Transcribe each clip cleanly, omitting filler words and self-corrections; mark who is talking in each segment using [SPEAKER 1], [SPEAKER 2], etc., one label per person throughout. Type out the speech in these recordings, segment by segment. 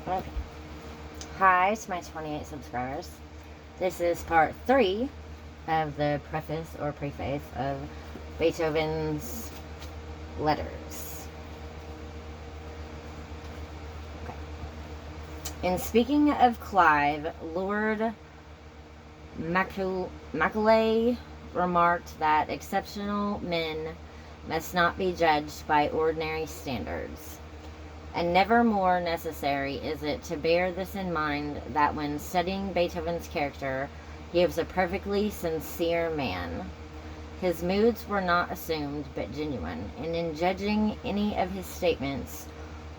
[SPEAKER 1] Okay. Hi to my 28 subscribers. This is part 3 of the preface or preface of Beethoven's letters. Okay. In speaking of Clive, Lord Macaulay remarked that exceptional men must not be judged by ordinary standards. And never more necessary is it to bear this in mind that when studying Beethoven's character, he was a perfectly sincere man. His moods were not assumed but genuine, and in judging any of his statements,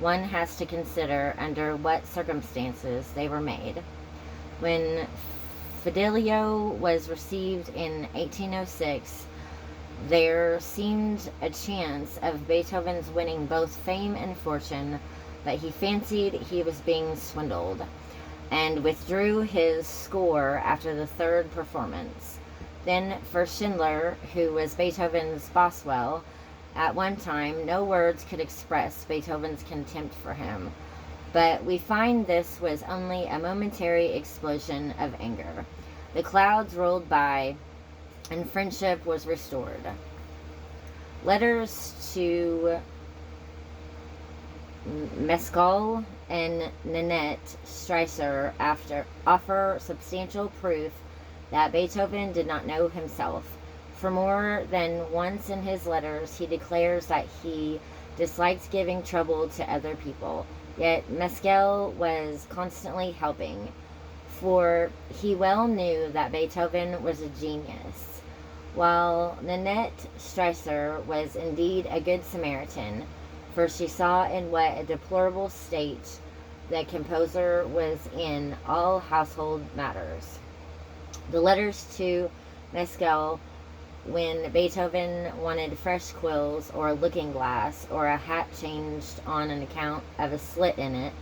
[SPEAKER 1] one has to consider under what circumstances they were made. When Fidelio was received in 1806, there seemed a chance of Beethoven's winning both fame and fortune, but he fancied he was being swindled, and withdrew his score after the third performance. Then for Schindler, who was Beethoven's Boswell, at one time no words could express Beethoven's contempt for him, but we find this was only a momentary explosion of anger. The clouds rolled by, and friendship was restored. Letters to Mescal and Nanette Streicher offer substantial proof that Beethoven did not know himself. For more than once in his letters, he declares that he disliked giving trouble to other people. Yet Mescal was constantly helping, for he well knew that Beethoven was a genius. While Nanette Streicher was indeed a good Samaritan, for she saw in what a deplorable state the composer was in all household matters. The letters to Mescal, when Beethoven wanted fresh quills or a looking glass or a hat changed on an account of a slit in it,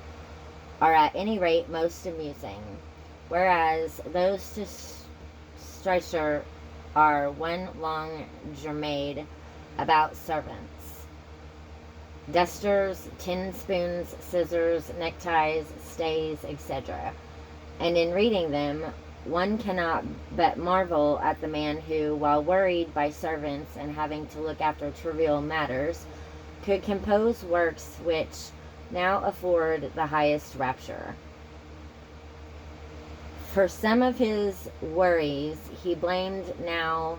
[SPEAKER 1] are at any rate most amusing, whereas those to Streicher are one long germade about servants, dusters, tin spoons, scissors, neckties, stays, etc. And in reading them, one cannot but marvel at the man who, while worried by servants and having to look after trivial matters, could compose works which now afford the highest rapture. For some of his worries he blamed now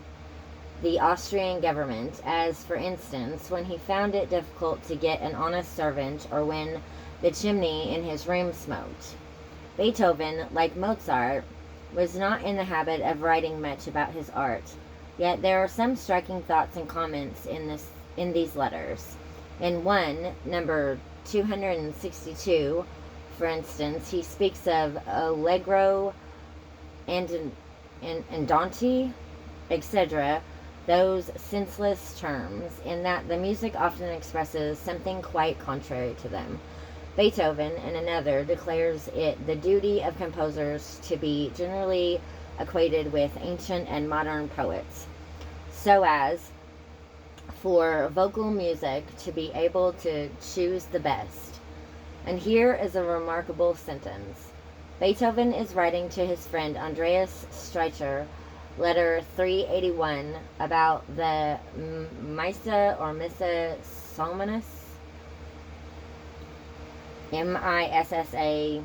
[SPEAKER 1] the Austrian government, as, for instance, when he found it difficult to get an honest servant or when the chimney in his room smoked. Beethoven, like Mozart, was not in the habit of writing much about his art, yet there are some striking thoughts and comments in these letters. In one, number 262, for instance, he speaks of allegro, andante, etc., those senseless terms, in that the music often expresses something quite contrary to them. Beethoven, in another, declares it the duty of composers to be generally acquainted with ancient and modern poets, so as, for vocal music, to be able to choose the best. And here is a remarkable sentence. Beethoven is writing to his friend Andreas Streicher, letter 381, about the Missa or Missa Solemnis, Missa Solemnis.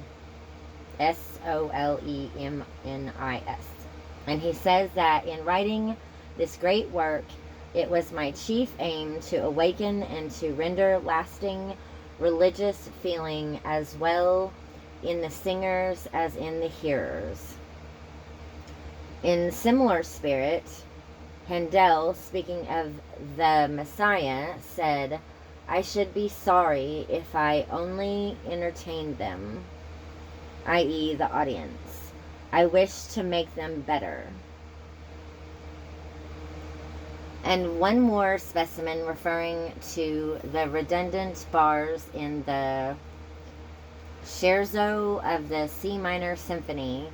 [SPEAKER 1] And he says that in writing this great work, it was my chief aim to awaken and to render lasting religious feeling as well in the singers as in the hearers. In similar spirit, Handel, speaking of the Messiah, said, I should be sorry if I only entertained them, i.e. the audience. I wish to make them better. And one more specimen referring to the redundant bars in the Scherzo of the C minor symphony.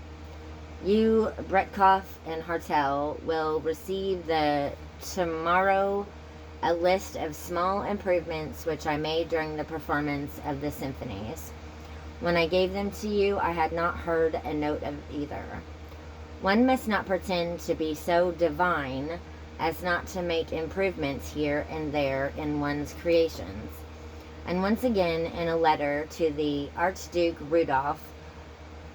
[SPEAKER 1] You, Breitkopf and Hartel, will receive tomorrow a list of small improvements which I made during the performance of the symphonies. When I gave them to you, I had not heard a note of either. One must not pretend to be so divine as not to make improvements here and there in one's creations. And once again, in a letter to the Archduke Rudolph,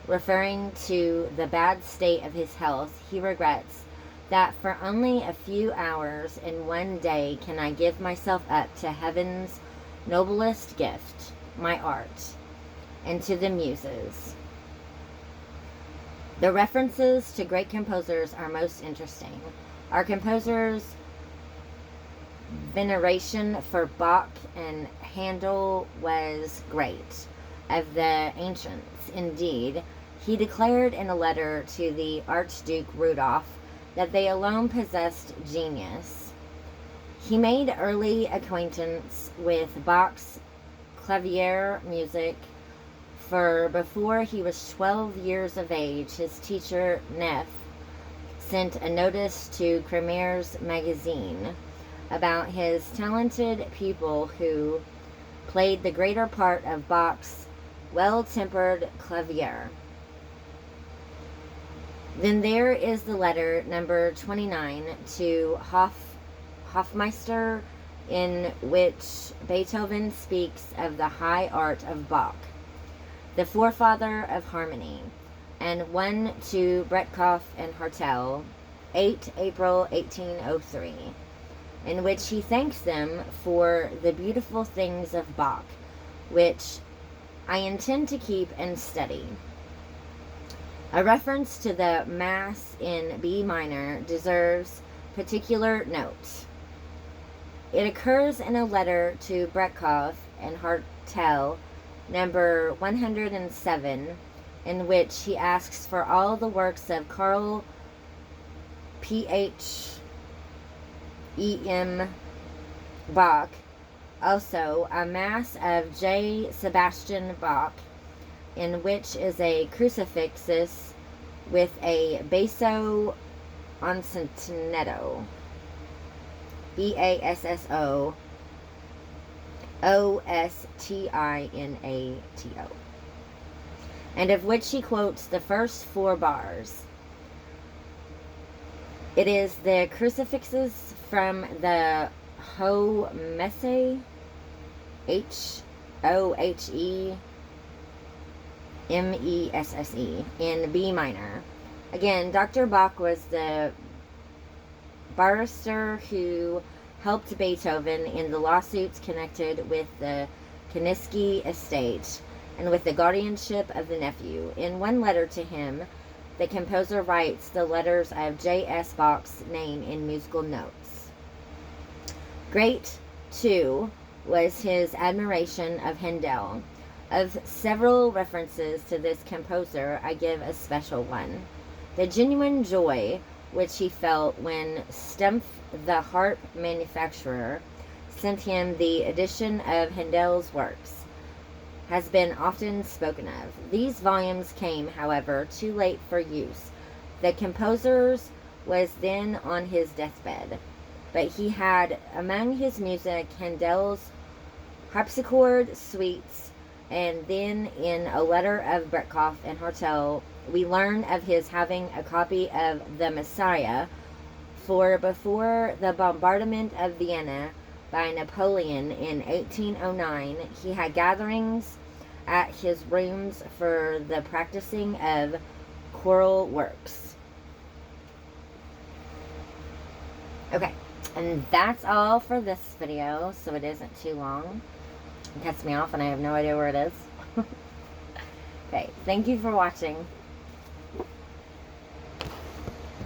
[SPEAKER 1] referring to the bad state of his health, he regrets that for only a few hours in one day can I give myself up to heaven's noblest gift, my art, and to the muses. The references to great composers are most interesting. Our composer's veneration for Bach and Handel was great. Of the ancients, indeed, he declared in a letter to the Archduke Rudolph that they alone possessed genius. He made early acquaintance with Bach's clavier music, for before he was 12 years of age, his teacher, Neff, sent a notice to Kremer's magazine about his talented pupil who played the greater part of Bach's well-tempered clavier. Then there is the letter number 29 to Hofmeister, in which Beethoven speaks of the high art of Bach, the forefather of harmony, and one to Breitkopf and Hartel, 8 April 1803, in which he thanks them for the beautiful things of Bach, which I intend to keep and study. A reference to the Mass in B minor deserves particular note. It occurs in a letter to Breitkopf and Hartel, number 107, in which he asks for all the works of Carl P.H.E.M. Bach, also a Mass of J. Sebastian Bach, in which is a crucifixus with a basso ostinetto, Basso Ostinato, and of which he quotes the first 4 bars. It is the crucifixus from the Ho Messe, Hohemesse, in B minor. Again, Dr. Bach was the barrister who helped Beethoven in the lawsuits connected with the Kaniski estate and with the guardianship of the nephew. In one letter to him, the composer writes the letters of J.S. Bach's name in musical notes. Great, too, was his admiration of Handel. Of several references to this composer, I give a special one. The genuine joy which he felt when Stumpf, the harp manufacturer, sent him the edition of Handel's works, has been often spoken of. These volumes came, however, too late for use. The composer was then on his deathbed, but he had among his music Handel's harpsichord suites, and then in a letter of Breitkopf and Hartel, we learn of his having a copy of The Messiah, for before the bombardment of Vienna by Napoleon in 1809, he had gatherings at his rooms for the practicing of choral works. Okay, and that's all for this video, so it isn't too long. It cuts me off and I have no idea where it is. Okay, thank you for watching.